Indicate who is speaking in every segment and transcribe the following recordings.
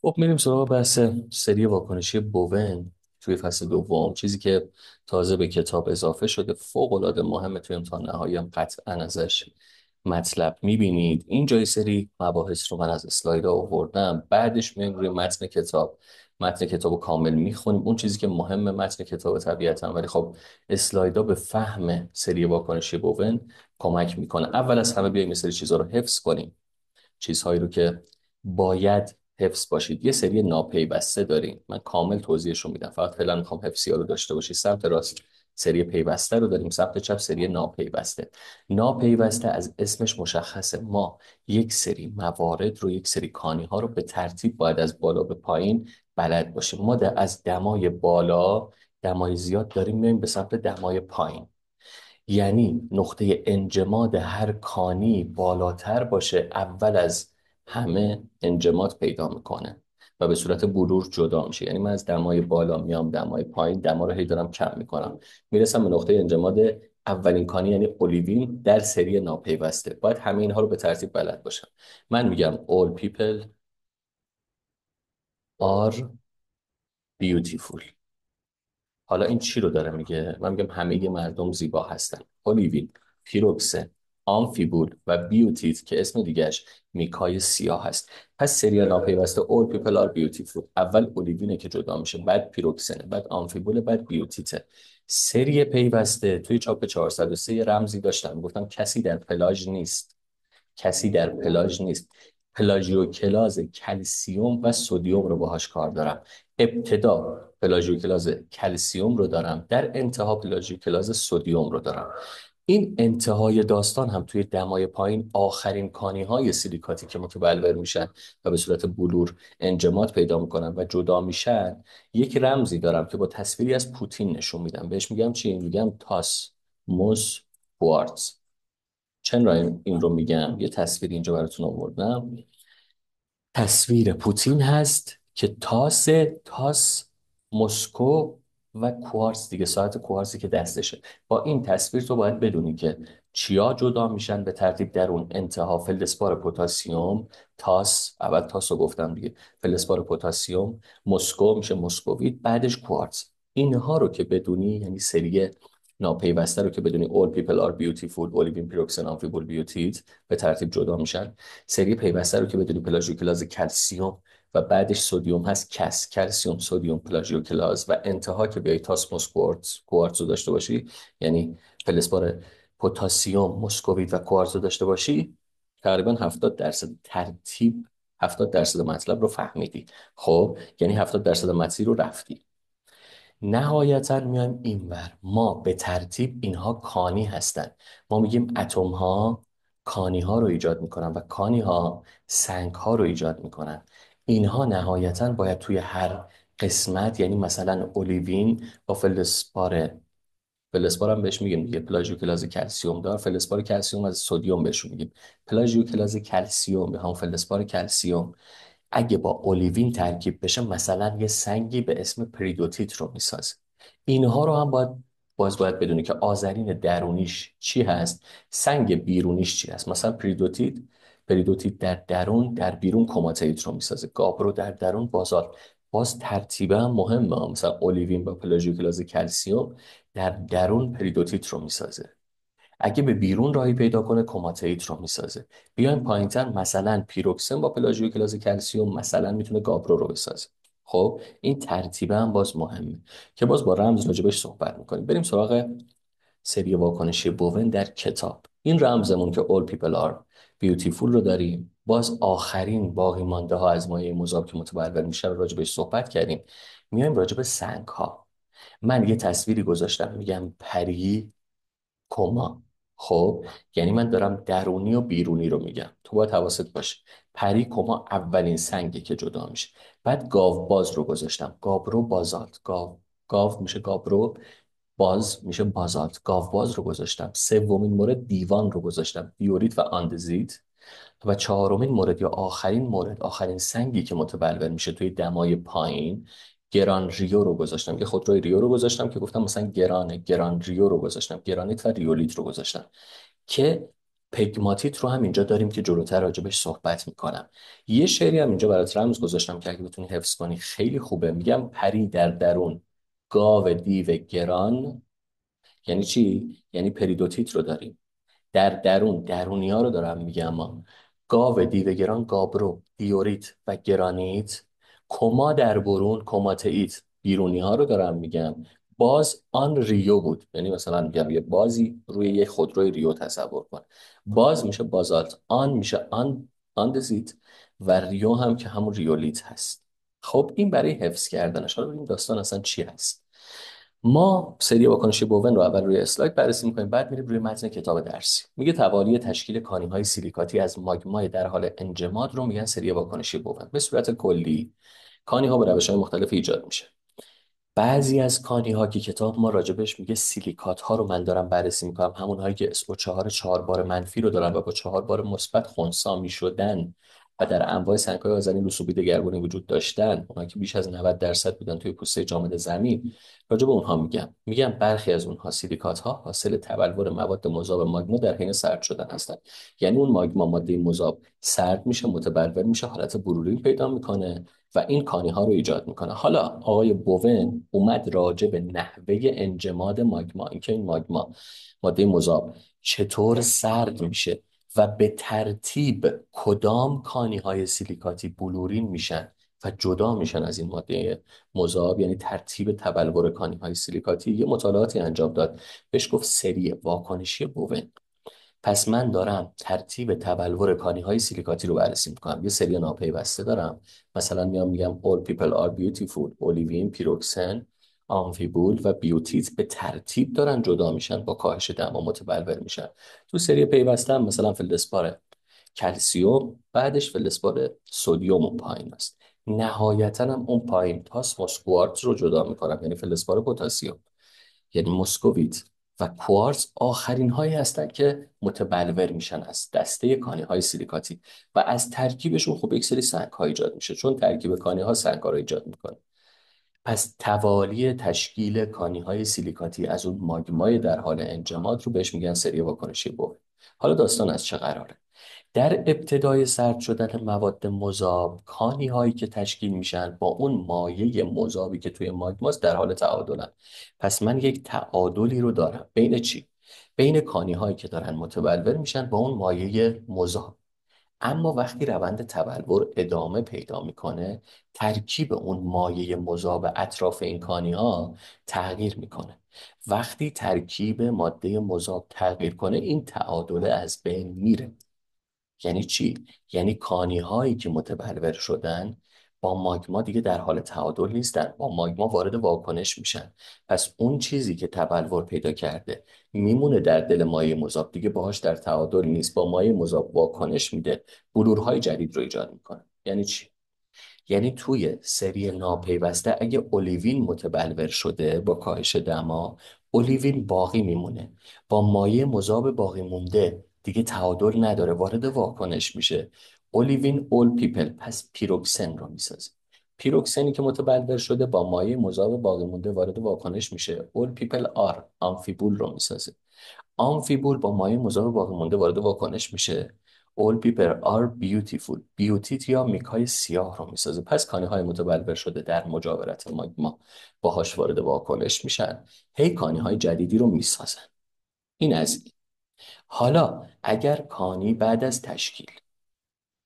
Speaker 1: خب میریم سراغ بحث سری واکنشی بوون توی فصل دوم. چیزی که تازه به کتاب اضافه شده، فوق‌العاده مهمه، توی امتحان نهایی هم قطعا ازش مطلب میبینید. این جای سری مباحث رو من از اسلاید آوردم، بعدش میایم روی متن کتاب. متن کتاب رو کامل میخونیم، اون چیزی که مهمه متن کتاب طبیعتا، ولی خب اسلایدها به فهم سری واکنشی بوون کمک میکنه. اول از همه بیایم یه سری چیزها رو حفظ کنیم، چیزهایی رو که باید حفظ باشید. یه سری ناپیوسته داریم، من کامل توضیحش رو میدم، فقط فعلا میخوام حفظی ها رو داشته باشید. سمت راست سری پیوسته رو داریم، سمت چپ سری ناپیوسته. ناپیوسته از اسمش مشخصه، ما یک سری موارد رو، یک سری کانی ها رو به ترتیب باید از بالا به پایین بلد باشیم. ما از دمای بالا، دمای زیاد، داریم میایم به سمت دمای پایین. یعنی نقطه انجماد هر کانی بالاتر باشه، اول از همه انجماد پیدا میکنه و به صورت بلور جدا میشه. یعنی من از دمای بالا میام دمای پایین، دما رو هی دارم کم میکنم، میرسم به نقطه انجماد اولین کانی، یعنی اولیوین در سری ناپیوسته. باید همه اینها رو به ترتیب بلد باشم. من میگم all people are beautiful. حالا این چی رو داره میگه؟ من میگم همه مردم زیبا هستن. اولیوین، پیروکسن، آمفیبول و بیوتیت که اسم دیگهش میکای سیاه هست. پس سری ناپیوسته all people are beautiful. اول اولیوینه که جدا میشه، بعد پیروکسنه، بعد آمفیبول، بعد بیوتیته. سری پیوسته توی چاپ 403 یه رمزی داشتم، گفتم کسی در پلاژ نیست. کسی در پلاژ نیست. پلاژیوکلاز کلسیوم و سدیم رو باهاش کار دارم. ابتدا پلاژیوکلاز کلسیوم رو دارم، در انتها پلاژیوکلاز سدیم رو دارم. این انتهای داستان هم توی دمای پایین آخرین کانی های سیلیکاتی که متبلور میشن و به صورت بلور انجماد پیدا میکنن و جدا میشن، یک رمزی دارم که با تصویری از پوتین نشون میدم. بهش میگم چی؟ میگم تاس موس کوارتز. چرا این رو میگم؟ یه تصویر اینجا براتون آوردم. تصویر پوتین هست که تاس مسکو و کوارتز دیگه، ساعت کوارتزی که دستشه. با این تصویر تو باید بدونی که چیا جدا میشن به ترتیب در اون انتها. فلزپار پتاسیم، تاس، اول تاس رو گفتم دیگه، فلزپار پتاسیم، مسکو میشه مسکویت، بعدش کوارتز. اینها رو که بدونی، یعنی سری ناپیوسته رو که بدونی all people are beautiful، olivine pyroxene amphibole butete به ترتیب جدا میشن. سری پیوسته رو که بدونی پلاژیوکلاز کلسیوم و بعدش سدیم هست، کلسیوم سدیم پلاژیوکلاز، و انتها که بیای تاسموس کوارتز رو داشته باشی، یعنی فلزپار پتاسیم مسکویت و کوارتز رو داشته باشی، تقریبا 70% ترتیب، 70% مطلب رو فهمیدی. خب یعنی 70% مسیر رو رفتی. نهایتا میایم اینور، ما به ترتیب اینها کانی هستن. ما میگیم اتم ها کانی ها رو ایجاد میکنن و کانی ها سنگ ها رو ایجاد میکنن. اینها نهایتا باید توی هر قسمت، یعنی مثلا اولیوین با فلزپار هم بهش میگیم دیگه، پلاژیوکلاز کلسیوم دار، فلزپار کلسیوم از سدیم بهش میگیم پلاژیوکلاز کلسیوم، به همون فلزپار کلسیوم. اگه با اولیوین ترکیب بشه، مثلا یه سنگی به اسم پریدوتیت رو میسازه. اینها رو هم باید بدونی که آذرین درونیش چی هست، سنگ بیرونیش چی هست. مثلا پریدوتیت در درون، در بیرون کماتیت رو میسازه. گابرو در درون بازال. باز ترتیبه هم مهمه، مثلا اولیوین با پلاژیوکلاز کلسیوم در درون پریدوتیت رو میسازه، اگه به بیرون راهی پیدا کنه کماتیت رو میسازه. بیایم پایینتر، مثلا پیروکسن با پلاژیوکلاز کلسیوم مثلا میتونه گابرو رو بسازه. خب این ترتیبه هم باز مهمه که باز با رمز راجبش صحبت میکنیم. بریم سراغ سری واکنشی بوون در کتاب. این رمزمون که all people are beautiful رو داریم. باز آخرین باقی مانده ها از مایع مذاب که متبلور میشه رو راجبش صحبت کردیم. میایم راجب سنگ ها. من یه تصویری گذاشتم، میگم پری کما. خب یعنی من دارم درونی و بیرونی رو میگم، تو باید حواست باشه. پری کما اولین سنگی که جدا میشه. بعد گاو باز رو گذاشتم، گابرو بازالت. گاو میشه گابرو، باز میشه بازالت. گاو باز رو گذاشتم. سومین مورد دیوان رو گذاشتم، دیوریت و اندزیت. و چهارمین مورد یا آخرین مورد، آخرین سنگی که متبلور میشه توی دمای پایین، گران ریو رو گذاشتم. یه خودروی ریو رو گذاشتم که گفتم مثلا گران ریو رو گذاشتم، گرانیت و ریولیت رو گذاشتم که پگماتیت رو هم اینجا داریم که جلوتر راجبش صحبت میکنم. یه شعری هم اینجا برات رمز گذاشتم که اگه بتونی حفظ کنی خیلی خوبه. میگم پری در درون گاو دیو گران. یعنی چی؟ یعنی پریدوتیت رو داریم در درون، درونی ها رو دارم میگم. اما گاو دیوگران، گابرو، دیوریت و گرانیت. کما در برون، کماتئیت، بیرونی ها رو دارم میگم. باز آن ریو بود، یعنی مثلا میگم یه بازی روی یه خودروی ریو تصور کن. باز میشه بازالت، آن میشه آندزیت و ریو هم که همون ریولیت هست. خب این برای حفظ کردنش. حالا ببینیم داستان اصلا چی هست. ما سری واکنشی بوون رو اول روی اسلاید بررسی می‌کنیم، بعد میریم روی متن کتاب درسی. میگه توالی تشکیل کانی‌های سیلیکاتی از ماگمای در حال انجماد رو میگن سری واکنشی بوون. به صورت کلی کانی‌ها به روش‌های مختلف ایجاد میشه. بعضی از کانی ها که کتاب ما راجبش میگه سیلیکات ها رو من دارم بررسی میکنم، همون هایی که SO4 4 بار منفی رو دارن و با 4 بار مثبت خنثی میشدن و در انواع سنگ های آذرین رسوبی دگرگونی وجود داشتن، اونایی که بیش از 90% بودن توی پوسته جامد زمین، راجب اونها میگم برخی از اونها سیلیکات ها حاصل تبلور مواد مذاب ماگما در حین سرد شدن هستند. یعنی اون ماگما ماده مذاب سرد میشه، متبلور میشه، حالت بروری پیدا میکنه و این کانی ها رو ایجاد میکنه. حالا آقای بوون اومد راجع به نحوه انجماد ماگما، اینکه این ماگما ماده مذاب چطور سرد میشه و به ترتیب کدام کانی های سیلیکاتی بلورین میشن و جدا میشن از این ماده مذاب، یعنی ترتیب تبلور کانی های سیلیکاتی. یه مطالعاتی انجام داد، بهش گفت سری واکنشی بوون. پس من دارم ترتیب تبلور کانی های سیلیکاتی رو بررسی میکنم. یه سری ناپیوسته دارم، مثلا میگم all people are beautiful، اولیوین، پیروکسن، آمفیبول و بیوتیت به ترتیب دارن جدا میشن، با کاهش دما متبلور میشن. تو سری پیوسته هم مثلا فلزپار کلسیوم، بعدش فلزپار سدیم و پایین است. نهایتا هم اون پایین تاس کوارتز رو جدا میکنم، یعنی فلزپار پتاسیم، یعنی مسکویت و کوارتز آخرین هایی هستند که متبلور میشن از دسته کانی های سیلیکاتی و از ترکیبشون خب یک سری سنگ ها ایجاد میشه، چون ترکیب کانی ها سنگ ها رو ایجاد میکنه. پس توالی تشکیل کانی های سیلیکاتی از اون ماگمای در حال انجماد رو بهش میگن سری واکنشی بوون. حالا داستان از چه قراره؟ در ابتدای سرد شدن مواد مذاب، کانی هایی که تشکیل میشن با اون مایع مذابی که توی ماگماست در حال تعادلن. پس من یک تعادلی رو دارم بین چی؟ بین کانی هایی که دارن متبلور میشن با اون مایع مذاب. اما وقتی روند تبلور ادامه پیدا میکنه، ترکیب اون مایع مذاب اطراف این کانی ها تغییر میکنه. وقتی ترکیب ماده مذاب تغییر کنه، این تعادل از بین میره. یعنی چی؟ یعنی کانی هایی که متبلور شدن با ماگما دیگه در حال تعادل نیستن، با ماگما وارد واکنش میشن. پس اون چیزی که تبلور پیدا کرده میمونه در دل مایع مذاب، دیگه باهاش در تعادل نیست، با مایع مذاب واکنش میده، بلورهای جدید رو ایجاد میکنه. یعنی چی؟ یعنی توی سری ناپیوسته اگه اولیوین متبلور شده با کاهش دما، اولیوین باقی میمونه، با مایع مذاب باقی مونده دیگه تعادل نداره، وارد واکنش میشه. اولیوین اول پیپل، پس پیروکسن رو میسازه. پیروکسنی که متبلور شده با مایع مذاب باقی مونده وارد واکنش میشه، اول پیپل آر آمفیبول رو میسازه. آمفیبول با مایع مذاب باقی مونده وارد واکنش میشه، all people are beautiful، بیوتیت یا میکای سیاه رو میسازه. پس کانی های متبلور شده در مجاورت ماگما باهاش وارد واکنش میشن، هی کانی های جدیدی رو میسازن. این از این. حالا اگر کانی بعد از تشکیل،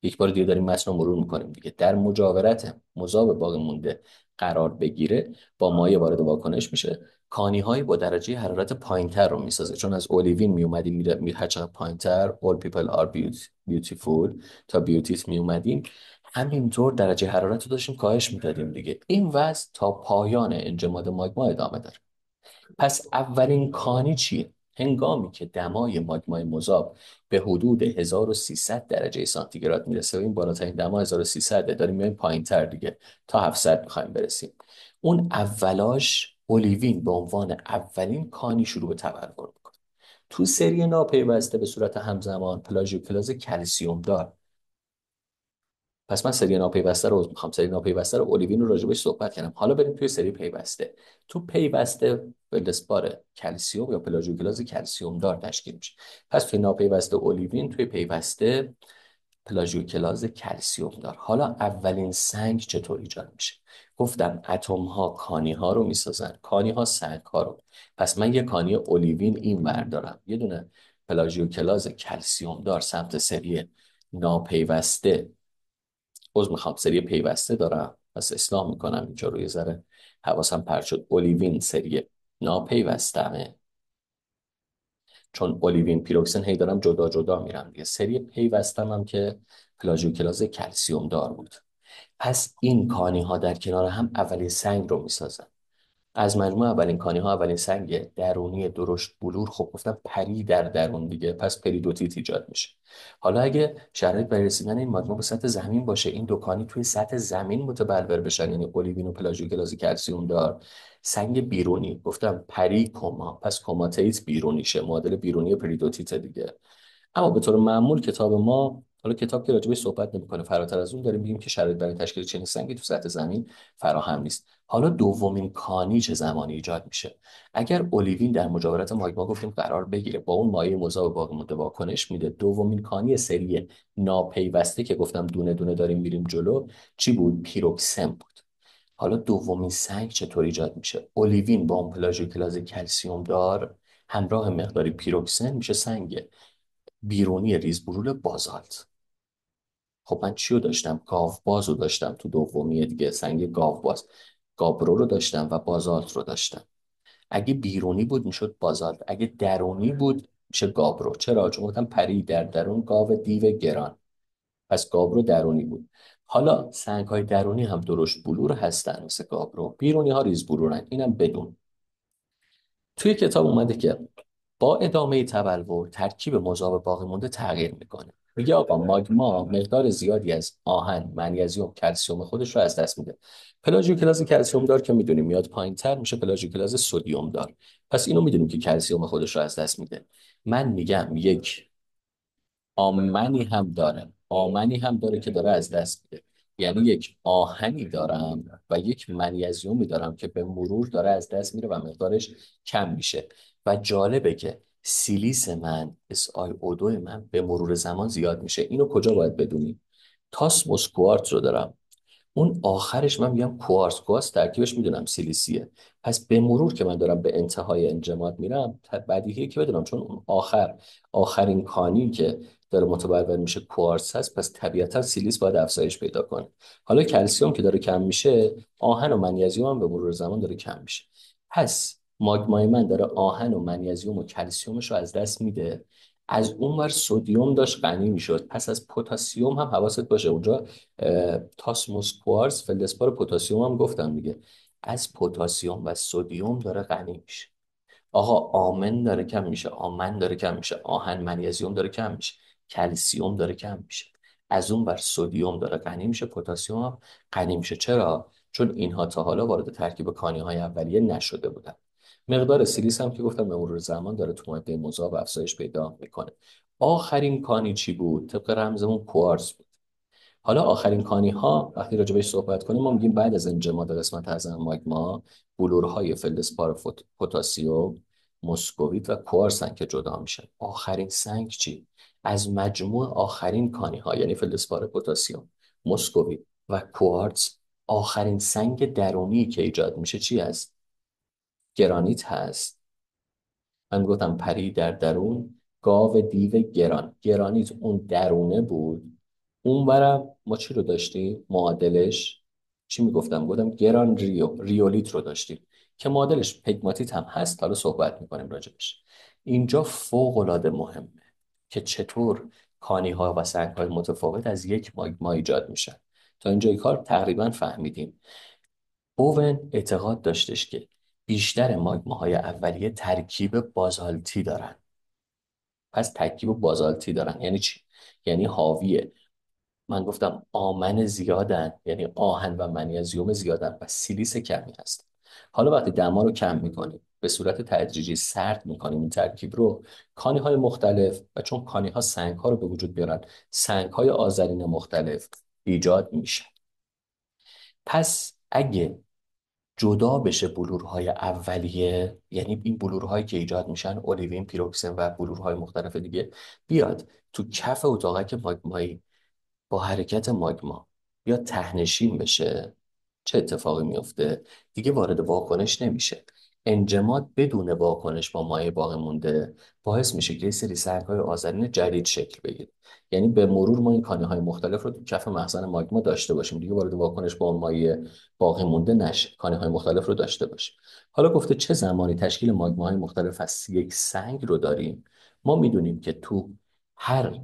Speaker 1: یک بار دیگه داریم متن رو مرور میکنیم دیگه، در مجاورت مذاب باقی مونده قرار بگیره، با مایع وارد واکنش میشه، کانی هایی با درجه حرارت پایینتر رو میسازه. چون از اولیوین میومدیم میره هر چقدر پایینتر، all people are beautiful، تا بیوتیت میومدیم، همینطور درجه حرارت رو داشتیم کاهش میدادیم دیگه. این وضع تا پایان انجماد ماگما ادامه داره. پس اولین کانی چیه؟ هنگامی که دمای ماگمای مذاب به حدود 1300 درجه سانتیگراد میرسه، و این بالاترین دما 1300، داریم میایم پایین‌تر دیگه، تا 700 میخوایم برسیم. اون اولاش اولیوین به عنوان اولین کانی شروع به تبلور میکنه. تو سری ناپیوسته به صورت همزمان پلاژیوکلاز کلسیوم دار پس من سری ناپیوسته رو میخوام، سری ناپیوسته رو اولیوین رو راجبش صحبت کردم. حالا بریم توی سری پیوسته. تو پیوسته فلزپار کلسیوم یا پلاژیوکلاز کلسیوم دار تشکیل میشه. پس توی ناپیوسته اولیوین، توی پیوسته پلاژیوکلاز کلسیوم دار. حالا اولین سنگ چطور ایجاد میشه؟ گفتم اتم ها کانی ها رو میسازن، کانی ها سنگ ها رو. پس من یه کانی اولیوین این ور دارم، یه دونه پلاژیوکلاز کلسیوم دار سمت سری ناپیوسته، میخوام سری پیوسته دارم، پس اصلاح میکنم اینجا رو، یه ذره حواسم پرت شد. اولیوین سری ناپیوستمه، چون اولیوین پیروکسن هی دارم جدا جدا میرم دیگه. سری پیوستم هم که پلاژیوکلاز کلسیوم دار بود. پس این کانی ها در کنار هم اولین سنگ رو میسازن. از مجموع اولین کانی ها اولین سنگ درونی درشت بلور، خب گفتم پری در درون دیگه، پس پریدوتیت ایجاد میشه. حالا اگه شرایط برای رسیدن این ماگما به سطح زمین باشه، این دو کانی توی سطح زمین متبلور بشن، یعنی اولیوین و پلاژیوکلاز کلسیوم دار، سنگ بیرونی گفتم پری کما، پس کماتیت بیرونیشه، معادل بیرونی پریدوتیت دیگه. اما به طور معمول کتاب ما، حالا کتاب که راجبش صحبت نمیکنه، فراتر از اون داریم میگیم که شرایط برای تشکیل چنین سنگی تو سطح زمین فراهم نیست. حالا دومین کانی چه زمانی ایجاد میشه؟ اگر اولیوین در مجاورت ماگما گفتیم قرار بگیره، با اون مایع مذاب باقی مونده واکنش میده، دومین کانی سری ناپیوسته که گفتم دونه دونه داریم میریم جلو، چی بود؟ پیروکسن بود. حالا دومین سنگ چطور ایجاد میشه؟ اولیوین با اون پلاژیوکلاز کلسیوم دار همراه مقداری پیروکسن میشه سنگ بیرونی ریزبرول بازالت. خب من چی رو داشتم؟ گاوباز رو داشتم تو دومیه دیگه، سنگ گاوباز. گابرو رو داشتم و بازالت رو داشتم. اگه بیرونی بود میشد بازالت، اگه درونی بود میشه گابرو. چرا؟ چون گفتم پری در درون، گاو دیو گران. پس گابرو درونی بود. حالا سنگ های درونی هم درشت بلور هستن مثل گابرو، بیرونی ها ریز بلورن، اینم بدون. توی کتاب اومده که با ادامه تبلور ترکیب مذاب باقی مونده تغییر میکنه. میگه آقا ماگما مقدار زیادی از آهن، منیزیم، کلسیوم خودش رو از دست میده. پلاژیوکلاز کلسیوم دار که میدونیم میاد پایینتر میشه پلاژیوکلاز سدیم دار. پس اینو میدونیم که کلسیوم خودش رو از دست میده. من میگم یک آمنی هم داره که داره از دست میده. یعنی یک آهنی دارم و یک منیزیومی دارم که به مرور داره از دست میره و مقدارش کم میشه. و جالبه که سیلیس من SiO2 من به مرور زمان زیاد میشه. اینو کجا باید بدونیم؟ تاسموس کوارتز رو دارم، اون آخرش من میگم کوارتز. کوارتز ترکیبش میدونم سیلیسیه. پس به مرور که من دارم به انتهای انجماد میرم، بدیهیه که بدونم، چون اون آخرین کانی که داره متبلور میشه کوارتز هست، پس طبیعتا سیلیس باید افزایش پیدا کنه. حالا کلسیوم که داره کم میشه، آهن و منیزیم هم به مرور زمان داره کم میشه. پس ماگمای من داره آهن و منیزیم و کلسیومش رو از دست میده. از اونور سدیم داشت غنی میشد. پس از پتاسیم هم حواست باشه، اونجا تاسموس کوارتز فلزپار پتاسیم هم گفتم دیگه، از پتاسیم و سدیم داره غنی میشه. آقا آمن داره کم میشه، آمن داره کم میشه، آهن منیزیم داره کم میشه، کلسیوم داره کم میشه. از اون بر سدیم داره غنی میشه، پتاسیم هم غنی میشه. چرا؟ چون اینها تا حالا وارد ترکیب کانی های اولیه نشده بودن. مقدار سیلیس هم که گفتم به مرور زمان داره تو ماده مذاب افزایش پیدا میکنه. آخرین کانی چی بود؟ طبق رمزمون کوارتز بود. حالا آخرین کانی ها وقتی راجع بهش صحبت کنیم، ما میگیم بعد از انجماد قسمت اعظم ماگما، بلورهای فلزپار پتاسیم، مسکویت و کوارسن که جدا میشن. آخرین سنگ چی؟ از مجموع آخرین کانی ها، یعنی فلزپار پتاسیم، مسکویت و کوارتز، آخرین سنگ درونی که ایجاد میشه چی هست؟ گرانیت هست. من گفتم پری در درون، گاو دیو گران. گرانیت اون درونه بود. اون برم ما چی رو داشتیم؟ معادلش چی میگفتم؟ گفتم گران ریولیت رو داشتیم که معادلش پگماتیت هم هست. حالا صحبت میکنیم راجبش. اینجا فوق العاده مهمه که چطور کانی ها و سنگ های متفاوت از یک ماگما ایجاد میشن. تا اینجای کار تقریبا فهمیدیم. اوون اعتقاد داشتش که بیشتر ماگماهای اولیه ترکیب بازالتی دارن. پس ترکیب بازالتی دارن یعنی چی؟ یعنی حاوی، من گفتم آمن زیادن، یعنی آهن و منیزیم زیادن و سیلیس کمی هست. حالا وقتی دما رو کم میکنیم، به صورت تدریجی سرد میکنیم این ترکیب رو، کانی های مختلف، و چون کانی ها سنگ ها رو به وجود بیارن، سنگ های آذرین مختلف، ایجاد میشه. پس اگه جدا بشه بلورهای اولیه، یعنی این بلورهایی که ایجاد میشن اولیوین، پیروکسن و بلورهای مختلف دیگه، بیاد تو کف اتاقک ماگمایی با حرکت ماگما یا تهنشین بشه، چه اتفاقی میفته؟ دیگه وارد واکنش نمیشه. انجماد بدون واکنش با مایع باقی مونده باعث میشه که یه سری سنگ‌های آذرین جدید شکل بگیره. یعنی به مرور ما این کانی‌های مختلف رو تو کف مخزن ماگما داشته باشیم، دیگه وارد واکنش با مایع باقی مونده نشه، کانی‌های مختلف رو داشته باشیم. حالا گفته چه زمانی تشکیل ماگماهای مختلف از یک سنگ رو داریم. ما میدونیم که تو هر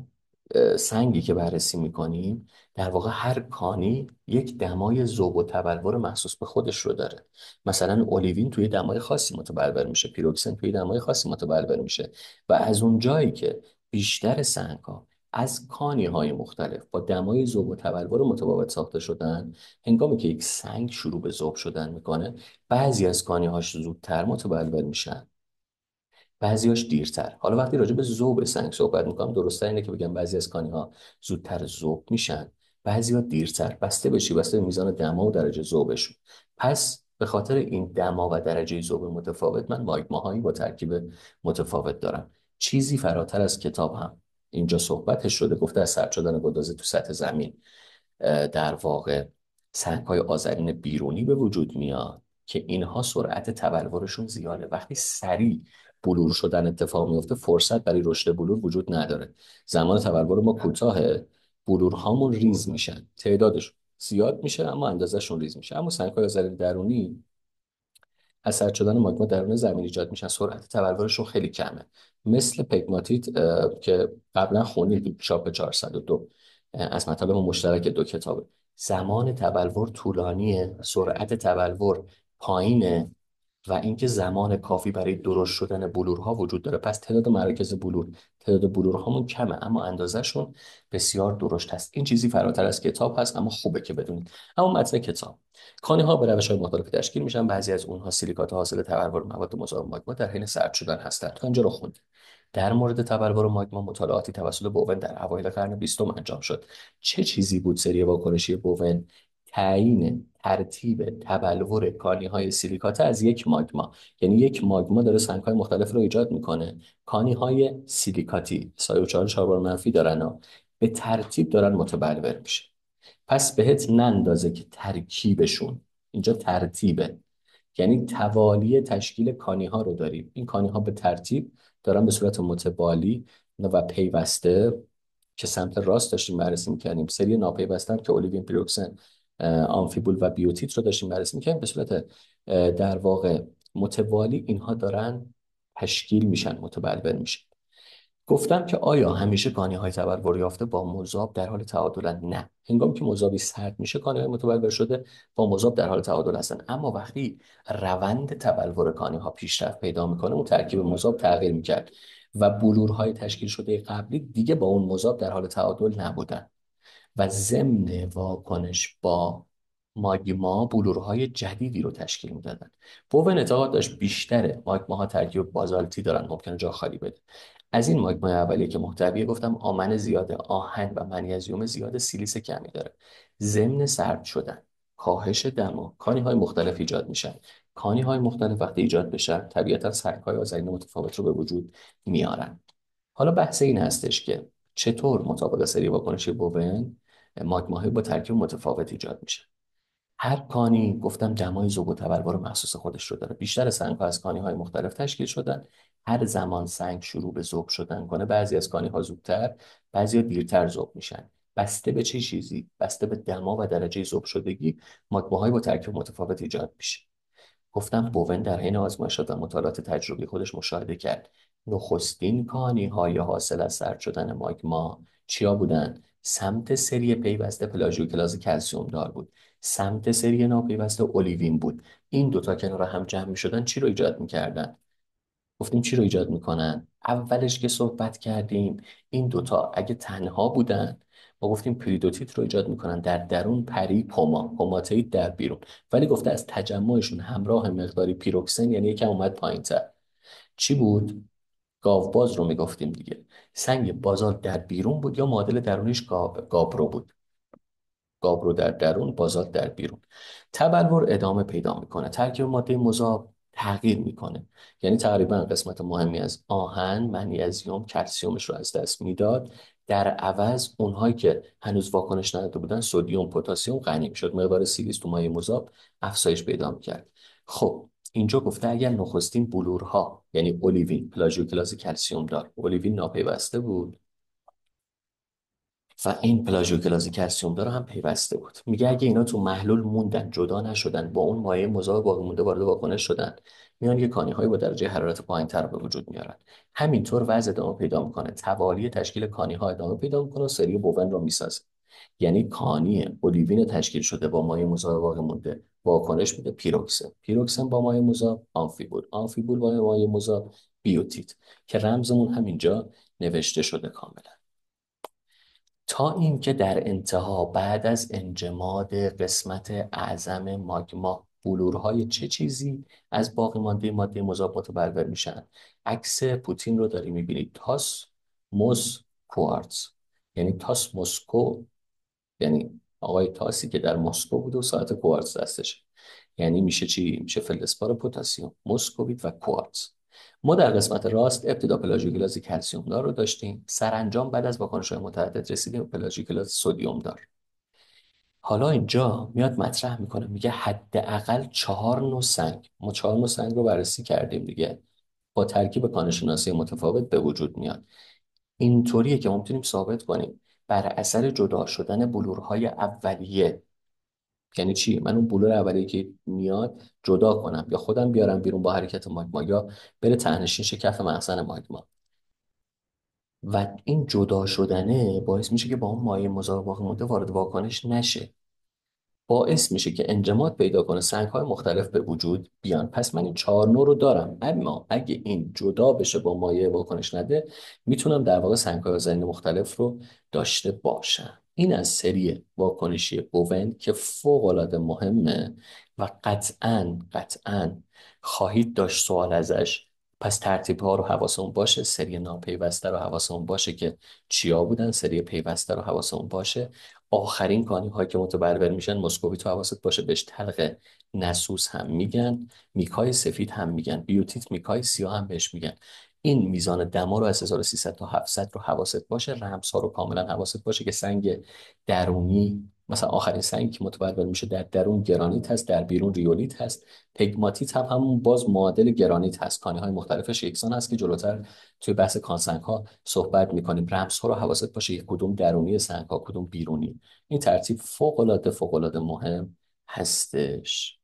Speaker 1: سنگی که بررسی میکنیم، در واقع هر کانی یک دمای ذوب و تبلور مخصوص به خودش رو داره. مثلا اولیوین توی دمای خاصی متبلور میشه، پیروکسن توی دمای خاصی متبلور میشه، و از اون جایی که بیشتر سنگ ها از کانی های مختلف با دمای ذوب و تبلور متفاوت ساخته شدن، هنگامی که یک سنگ شروع به ذوب شدن میکنه، بعضی از کانی هاش زودتر متبلور میشن، بعضیاش دیرتر. حالا وقتی راجع به ذوب سنگ صحبت میکنم، درسته اینه که بگم بعضی از کانی ها زودتر ذوب میشن، بعضیا دیرتر، بسته به چی؟ بسته به میزان دما و درجه ذوبشون. پس به خاطر این دما و درجه ذوب متفاوت، من ماگماهایی با ترکیب متفاوت دارم. چیزی فراتر از کتاب هم اینجا صحبتش شده، گفته از سرد شدن گدازه تو سطح زمین در واقع سنگ‌های آذرین بیرونی به وجود میاد که اینها سرعت تبلورشون زیاده. وقتی سریع بلور شدن اتفاق میفته، فرصت برای رشد بلور وجود نداره. زمان تبلور ما کوتاهه، بلورهامون ریز میشن، تعدادشون زیاد میشه اما اندازهشون ریز میشه. اما سنگ‌های آذرین درونی از سرد شدن ماگما درون زمین ایجاد میشن، سرعت تبلورشون خیلی کمه. مثل پگماتیت که قبلا خونید، چاپ 402 از مطالب مشترک دو کتابه. زمان تبلور طولانیه، سرعت تبلور پایینه، و اینکه زمان کافی برای درست شدن بلورها وجود داره. پس تعداد مراکز بلور، تعداد بلورهامون کمه اما اندازهشون بسیار درشت هست. این چیزی فراتر از کتاب هست اما خوبه که بدونید. اما متن کتاب، کانه ها به روش‌های مختلف تشکیل میشن، بعضی از اونها سیلیکات حاصل تبلور مواد مذاب ماگما در حین سرد شدن هستند. تا اینجا رو خوندید. در مورد تبلور ماگما مطالعاتی توسط بوون در اوایل قرن بیستم انجام شد. چه چیزی بود سری واکنشی بوون؟ تعیین ترتیب تبلور کانی های سیلیکات از یک ماگما. یعنی یک ماگما داره سنگ های مختلف رو ایجاد میکنه، کانی های سیلیکاتی سایه و چهار بار منفی دارن و به ترتیب دارن متبلور میشه. پس بهت نندازه که ترکیبشون، اینجا ترتیبه، یعنی توالی تشکیل کانی ها رو داریم. این کانی ها به ترتیب دارن به صورت متوالی و پیوسته، که سمت راست داشتیم بررسی می‌کردیم، سری ناپیوستن که اولیوین، پیروکسن، آمفیبول و بیوتیت رو داشتیم بررسی می‌کردیم، به صورت در واقع متوالی اینها دارن تشکیل میشن، متبلور میشن. گفتم که آیا همیشه کانی‌های تبلور یافته با مذاب در حال تعادلن؟ نه. هنگامی که مذابی سرد میشه، کانی‌های متبلور شده با مذاب در حال تعادل هستن. اما وقتی روند تبلور کانی‌ها پیشرفت پیدا میکنه، اون ترکیب مذاب تغییر میکرد و بلورهای تشکیل شده قبلی دیگه با اون مذاب در حال تعادل نبودن، و ضمن واکنش با ماگما بلورهای جدیدی رو تشکیل میدادن. بوون اعتقاد داشت بیشتر ماگماها ترکیب بازالتی دارن، ممکنه جا خالی بده. از این ماگمای اولیه که محتویه، گفتم آمن زیاده، آهن و منیزیم زیاد، سیلیس کمی داره. ضمن سرد شدن، کاهش دما، کانی های مختلف ایجاد میشن. کانی های مختلف وقتی ایجاد بشن، طبیعتا سنگ های آذرین متفاوت رو به وجود میارن. حالا بحث این هستش که چطور مطابق سری واکنشی بوون ماگماهای با ترکیب متفاوت ایجاد میشه. هر کانی گفتم دمای ذوب و تبلور مخصوص خودش رو داره. بیشتر سنگ ها از کانی های مختلف تشکیل شدن. هر زمان سنگ شروع به ذوب شدن کنه، بعضی از کانی ها زودتر، بعضی ها دیرتر ذوب میشن. بسته به چه چیزی؟ بسته به دما و درجه ذوب شدگی، ماگماهای با ترکیب متفاوت ایجاد میشه. گفتم بوون در حین آزمایشات و مطالعات تجربی خودش مشاهده کرد نخستین کانی های حاصل از سرد شدن ماگما چیا بودن؟ سمت سری پیوسته پلاژیوکلاز کلسیوم دار بود، سمت سری ناپیوسته اولیوین بود. این دوتا کنار هم جمع می شدن چی رو ایجاد میکردن؟ گفتیم چی رو ایجاد میکنن؟ اولش که صحبت کردیم، این دوتا اگه تنها بودن، ما گفتیم پریدوتیت رو ایجاد میکنن، در درون پری پوما، پوماتید در بیرون. ولی گفته از تجمعشون همراه مقداری پیروکسن، یعنی یکم اومد پایینتر، چی بود؟ گاوباز رو میگفتیم دیگه. سنگ بازال در بیرون بود یا معادل درونیش گابرو بود. آفتاب رو در درون، بازات در بیرون. تبلور ادامه پیدا میکنه، ترکیب ماده مذاب تغییر میکنه. یعنی تقریبا قسمت مهمی از آهن، منیزیم، کلسیومش رو از دست میداد. در عوض اونهایی که هنوز واکنش نداده بودن، سدیم، پتاسیم غنی میشد، مقدار سیلیس تو مایع مذاب افزایش پیدا میکرد. خب اینجا گفته اگر نخستین بلورها، یعنی اولیوین، پلاژیوکلاس کلسیوم دار، اولیوین ناپیوسته بود و این پلاژیوکلاس کلسیوم داره هم پیوسته بود. میگه اگه اینا تو محلول موندن، جدا نشدن، با اون مایع مذاب باقی مونده وارد واکنش شدن، میان یه کانیهایی با درجه حرارت پایینتر به وجود میارن. همینطور وضع ادامه پیدا میکنه، توالی تشکیل کانیها ادامه پیدا میکنه و سری بوون رو میسازه. یعنی کانی اولیوین تشکیل شده با مایع مذاب باقی مونده واکنش میده پیروکسن، پیروکسن با مایع مذاب آمفیبول، آمفیبول با مایع مذاب بیوتیت، که رمزمون همینجا نوشته شده کاملا. تا اینکه در انتها بعد از انجماد قسمت اعظم ماگما، بلورهای چه چیزی از باقی مانده ماده مذاب متبلور میشن؟ عکس پوتین رو داری میبینید، تاس موس کوارتز. یعنی تاس مسکو، یعنی آقای تاسی که در مسکو بود و ساعت کوارتز دستشه. یعنی میشه چی؟ میشه فلزپار پتاسیم، مسکویت و کوارتز. ما در قسمت راست ابتدا پلاژیوکلاس کلسیوم دار رو داشتیم، سرانجام بعد از واکنش‌های متعدد رسیدیم به پلاژیوکلاس سدیم دار. حالا اینجا میاد مطرح میکنه، میگه حداقل 4 نوع سنگ، ما 4 نوع سنگ رو بررسی کردیم دیگه، با ترکیب کانشناسی متفاوت به وجود میاد. اینطوریه که ما میتونیم ثابت کنیم بر اثر جدا شدن بلورهای اولیه. یعنی چی؟ من اون بلور اولیه که میاد جدا کنم، یا خودم بیارم بیرون با حرکت ماگما، یا بره ته‌نشین شه کف مخزن ماگما. و این جدا شدنه باعث میشه که با اون مایع مذاب باقی مونده وارد واکنش نشه، باعث میشه که انجماد پیدا کنه، سنگ‌های مختلف به وجود بیان. پس من این 4 نوع رو دارم، اما اگه این جدا بشه با مایع واکنش نده، میتونم در واقع سنگ‌های آذرین مختلف رو داشته باشم. این از سری واکنشی بوون که فوق‌العاده مهمه و قطعاً خواهید داشت سوال ازش. پس ترتیب ها رو حواسمون باشه، سری ناپیوسته رو حواسمون باشه که چیا بودن، سری پیوسته رو حواسمون باشه. آخرین کانی هایی که متبلور میشن مسکوی تو حواست باشه، بهش تلق نسوس هم میگن، میکای سفید هم میگن، بیوتیت میکای سیاه هم بهش میگن. این میزان دما رو از 1300 تا 700 رو حواست باشه، رمزها رو کاملا حواست باشه که سنگ درونی، مثلا آخرین سنگی که متبلور میشه در درون گرانیت هست، در بیرون ریولیت هست. پگماتیت هم همون باز معادل گرانیت هست، کانی های مختلفش یکسان هست که جلوتر توی بحث کانسنگ ها صحبت میکنیم. رمزها رو حواست باشه، یک کدوم درونی سنگ ها، کدوم بیرونی. این ترتیب فوق العاده مهم هستش.